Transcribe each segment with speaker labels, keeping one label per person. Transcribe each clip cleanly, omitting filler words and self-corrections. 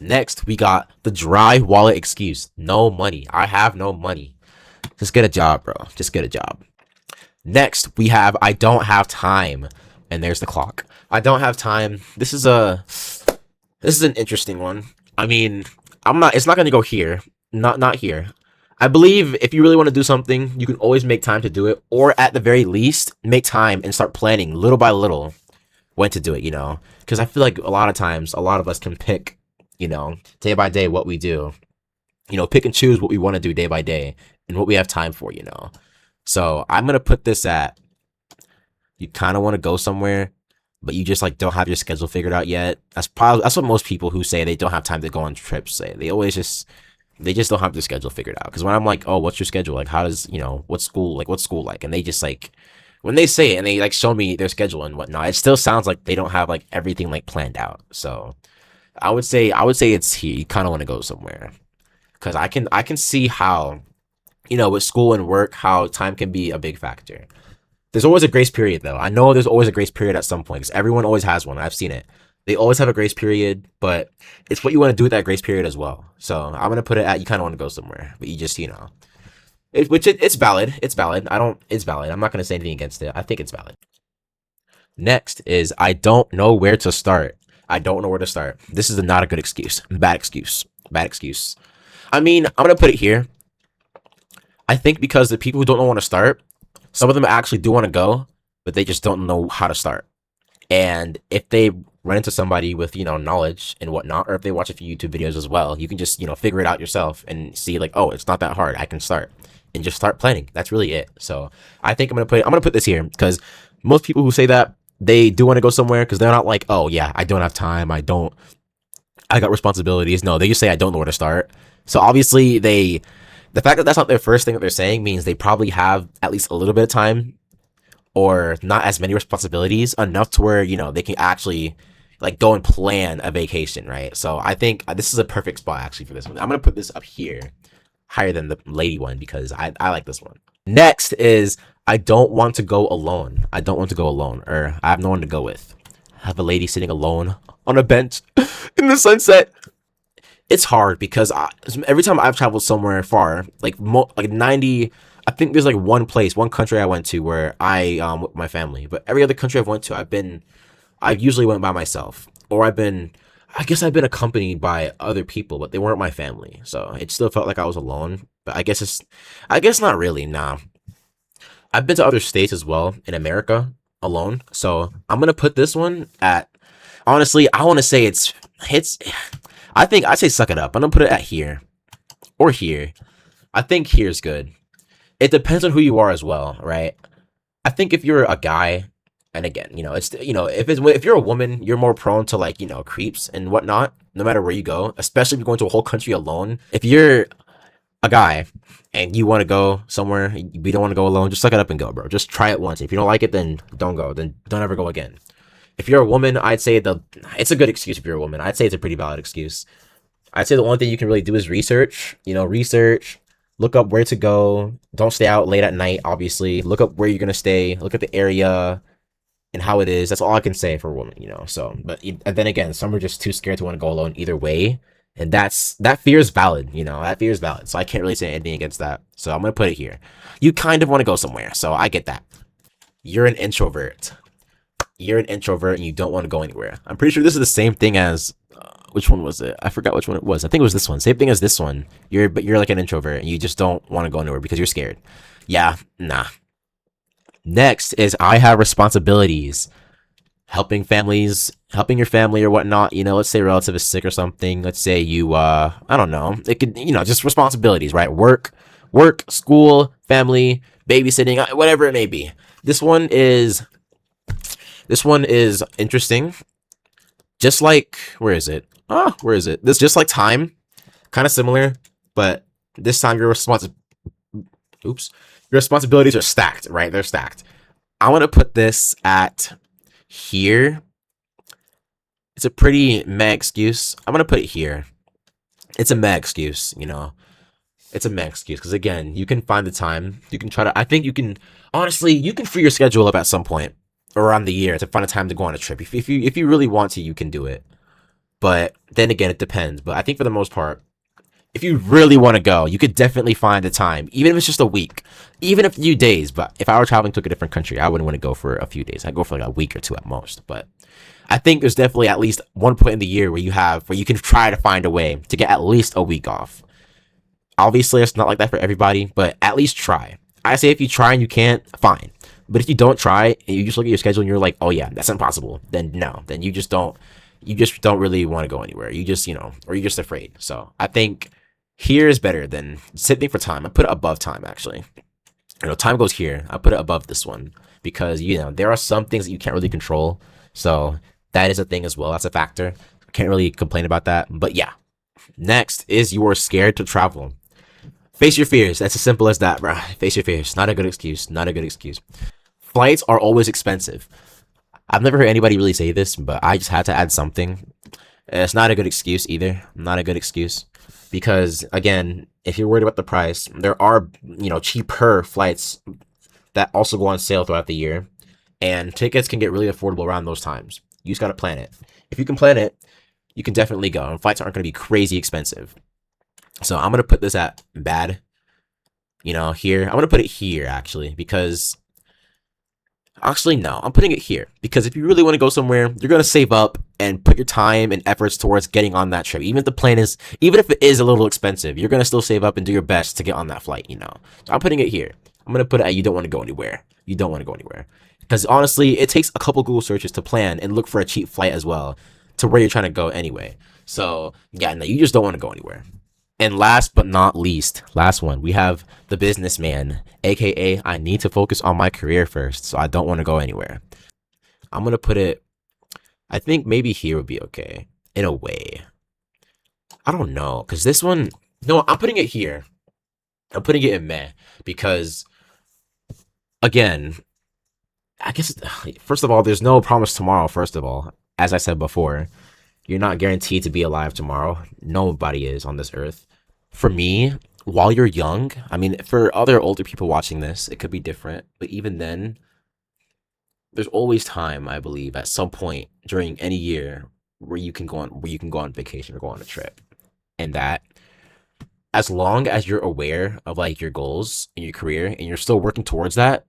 Speaker 1: Next, we got the dry wallet excuse. No money. I have no money. Just get a job, bro. Just get a job. Next, we have I don't have time. And there's the clock. I don't have time. This is an interesting one. I mean, it's not gonna go here. Not here. I believe if you really want to do something, you can always make time to do it, or at the very least, make time and start planning little by little when to do it, Because I feel like a lot of times, a lot of us can pick, day by day what we do, pick and choose what we want to do day by day and what we have time for. So I'm going to put this at, you kind of want to go somewhere, but you just like don't have your schedule figured out yet. That's what most people who say they don't have time to go on trips say. They just don't have their schedule figured out. Because when I'm like, oh, what's your schedule? Like, how does, what's school like? And they just like, when they say it and they like show me their schedule and whatnot, it still sounds like they don't have like everything like planned out. So I would say it's here. You kind of want to go somewhere. Because I can see how, with school and work, how time can be a big factor. There's always a grace period, though. I know there's always a grace period at some point, because everyone always has one. I've seen it. They always have a grace period, but it's what you want to do with that grace period as well. So I'm gonna put it at you kind of want to go somewhere, but you just it's valid. It's valid. It's valid. I'm not gonna say anything against it. I think it's valid. Next is I don't know where to start. I don't know where to start. This is not a good excuse. Bad excuse. Bad excuse. I mean, I'm gonna put it here. I think because the people who don't know where to start, some of them actually do want to go, but they just don't know how to start. And if they run into somebody with, knowledge and whatnot, or if they watch a few YouTube videos as well, you can just, figure it out yourself and see like, oh, it's not that hard. I can start and just start planning. That's really it. So I think I'm going to put this here because most people who say that they do want to go somewhere because they're not like, oh yeah, I don't have time. I got responsibilities. No, they just say, I don't know where to start. So obviously the fact that that's not their first thing that they're saying means they probably have at least a little bit of time or not as many responsibilities enough to where, they can actually like go and plan a vacation, right? So I think this is a perfect spot actually for this one. I'm going to put this up here higher than the lady one because I like this one. Next is I don't want to go alone. I don't want to go alone, or I have no one to go with. I have a lady sitting alone on a bench in the sunset. It's hard because every time I've traveled somewhere far, like 90, I think there's like one country I went to where with my family, but every other country I've went to, I've usually went by myself, or I've been accompanied by other people, but they weren't my family, so it still felt like I was alone. But I guess not really. Nah, I've been to other states as well in America alone, so I'm gonna put this one at. Honestly, I want to say it's. I say suck it up. I'm gonna put it at here or here. I think here's good. It depends on who you are as well, right? I think if you're a guy, and again, if you're a woman, you're more prone to like, creeps and whatnot, no matter where you go, especially if you're going to a whole country alone. If you're a guy and you want to go somewhere, you don't want to go alone, just suck it up and go, bro. Just try it once. If you don't like it, then don't go. Then don't ever go again. If you're a woman, I'd say it's a good excuse if you're a woman. I'd say it's a pretty valid excuse. I'd say the only thing you can really do is research, look up where to go. Don't stay out late at night, obviously. Look up where you're going to stay. Look at the area and how it is. That's all I can say for a woman, So, and then again, some are just too scared to want to go alone either way. And that fear is valid, that fear is valid. So I can't really say anything against that. So I'm going to put it here. You kind of want to go somewhere. So I get that. You're an introvert. And you don't want to go anywhere. I'm pretty sure this is the same thing as which one was it? I forgot which one it was. I think it was this one. Same thing as this one. You're like an introvert and you just don't want to go anywhere because you're scared. Yeah, nah. Next is I have responsibilities. Helping your family or whatnot. Let's say a relative is sick or something. Let's say you I don't know. It could, just responsibilities, right? Work, school, family, babysitting, whatever it may be. This one is interesting. Just like, where is it? This just like time, kind of similar, but this time your responsibilities are stacked, right? They're stacked. I want to put this at here. It's a pretty meh excuse. I'm going to put it here. It's a meh excuse, It's a meh excuse because again, you can find the time. You can I think you can, honestly, you can free your schedule up at some point around the year to find a time to go on a trip. If you really want to, you can do it. But then again, it depends. But I think for the most part, if you really want to go, you could definitely find the time, even if it's just a week, even a few days. But if I were traveling to a different country, I wouldn't want to go for a few days. I'd go for like a week or two at most. But I think there's definitely at least one point in the year where you can try to find a way to get at least a week off. Obviously, it's not like that for everybody, but at least try. I say if you try and you can't, fine. But if you don't try and you just look at your schedule and you're like, oh yeah, that's impossible, then no, then you just don't really want to go anywhere. You just, or you're just afraid. So I think here is better than sitting for time. I put it above time actually. Time goes here. I put it above this one because there are some things that you can't really control. So that is a thing as well. That's a factor. Can't really complain about that. But yeah. Next is you are scared to travel. Face your fears. That's as simple as that, bro. Face your fears. Not a good excuse. Not a good excuse. Flights are always expensive. I've never heard anybody really say this, but I just had to add something. It's not a good excuse either. Not a good excuse. Because, again, if you're worried about the price, there are, cheaper flights that also go on sale throughout the year. And tickets can get really affordable around those times. You just got to plan it. If you can plan it, you can definitely go. And flights aren't going to be crazy expensive. So I'm going to put this at bad, here. I'm going to put it here, actually, because... Actually, no. I'm putting it here. Because if you really want to go somewhere, you're going to save up and put your time and efforts towards getting on that trip. Even if it is a little expensive, you're going to still save up and do your best to get on that flight, So I'm putting it here. I'm going to put it at you don't want to go anywhere. You don't want to go anywhere. Because honestly, it takes a couple Google searches to plan and look for a cheap flight as well to where you're trying to go anyway. So, yeah, no, you just don't want to go anywhere. And last but not least, last one, we have the businessman, aka I need to focus on my career first, so I don't want to go anywhere. I'm going to put it, I think maybe here would be okay, in a way. I don't know, because this one, no, I'm putting it here. I'm putting it in meh, because, again, I guess, first of all, there's no promise tomorrow, first of all. As I said before, you're not guaranteed to be alive tomorrow. Nobody is on this earth. For me, while you're young, I mean, for other older people watching this, it could be different. But even then, there's always time, I believe, at some point during any year where you can go on vacation or go on a trip. And that, as long as you're aware of like your goals in your career and you're still working towards that,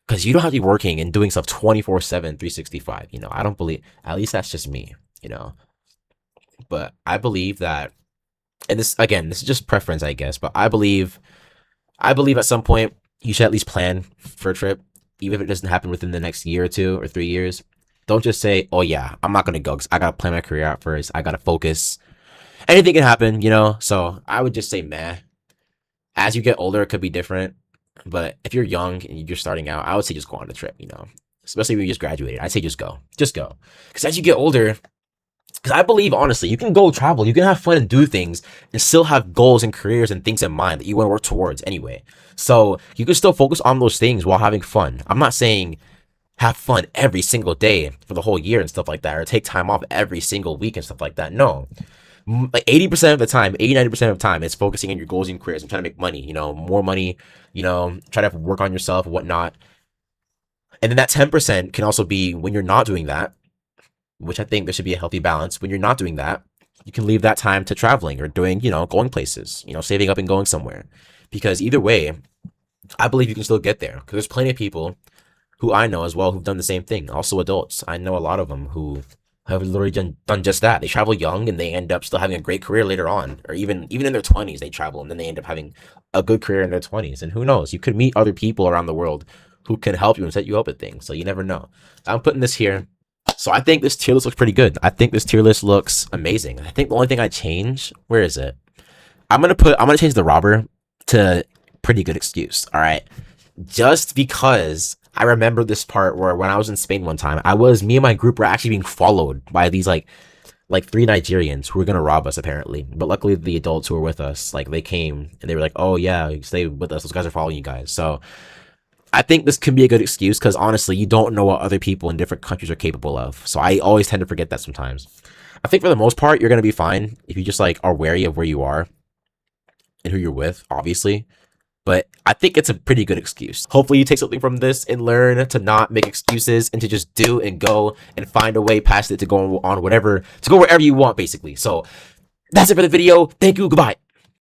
Speaker 1: because you don't have to be working and doing stuff 24/7, 365. I don't believe, at least that's just me, but I believe that, and this is just preference, I guess, but I believe at some point you should at least plan for a trip, even if it doesn't happen within the next year or 2 or 3 years. Don't just say, oh yeah, I'm not going to go because I got to plan my career out first. I got to focus. Anything can happen, so I would just say meh. As you get older, it could be different. But if you're young and you're just starting out, I would say just go on the trip, especially if you just graduated. I'd say just go. Just go. Because as you get older, because I believe, honestly, you can go travel, you can have fun and do things, and still have goals and careers and things in mind that you want to work towards anyway. So you can still focus on those things while having fun. I'm not saying have fun every single day for the whole year and stuff like that, or take time off every single week and stuff like that. No. Like 80% of the time, 90% of the time, it's focusing on your goals and careers and trying to make money, more money, try to work on yourself, whatnot. And then that 10% can also be when you're not doing that, which I think there should be a healthy balance. When you're not doing that, you can leave that time to traveling or doing, going places, saving up and going somewhere. Because either way, I believe you can still get there. Because there's plenty of people who I know as well who've done the same thing. Also adults. I know a lot of them who have literally done just that. They travel young and they end up still having a great career later on. Or even in their 20s, they travel and then they end up having a good career in their 20s. And who knows? You could meet other people around the world who can help you and set you up with things. So you never know. I'm putting this here. So I think this tier list looks pretty good. I think this tier list looks amazing. I think the only thing I change, where is it? I'm gonna change the robber to pretty good excuse. All right, just because I remember this part where when I was in Spain one time, me and my group were actually being followed by these like 3 Nigerians who were gonna rob us apparently. But luckily the adults who were with us, like they came and they were like, oh yeah, stay with us. Those guys are following you guys. So I think this can be a good excuse because honestly, you don't know what other people in different countries are capable of. So I always tend to forget that sometimes. I think for the most part, you're going to be fine if you just like are wary of where you are and who you're with, obviously. But I think it's a pretty good excuse. Hopefully you take something from this and learn to not make excuses and to just do and go and find a way past it to go on whatever, to go wherever you want, basically. So that's it for the video. Thank you. Goodbye.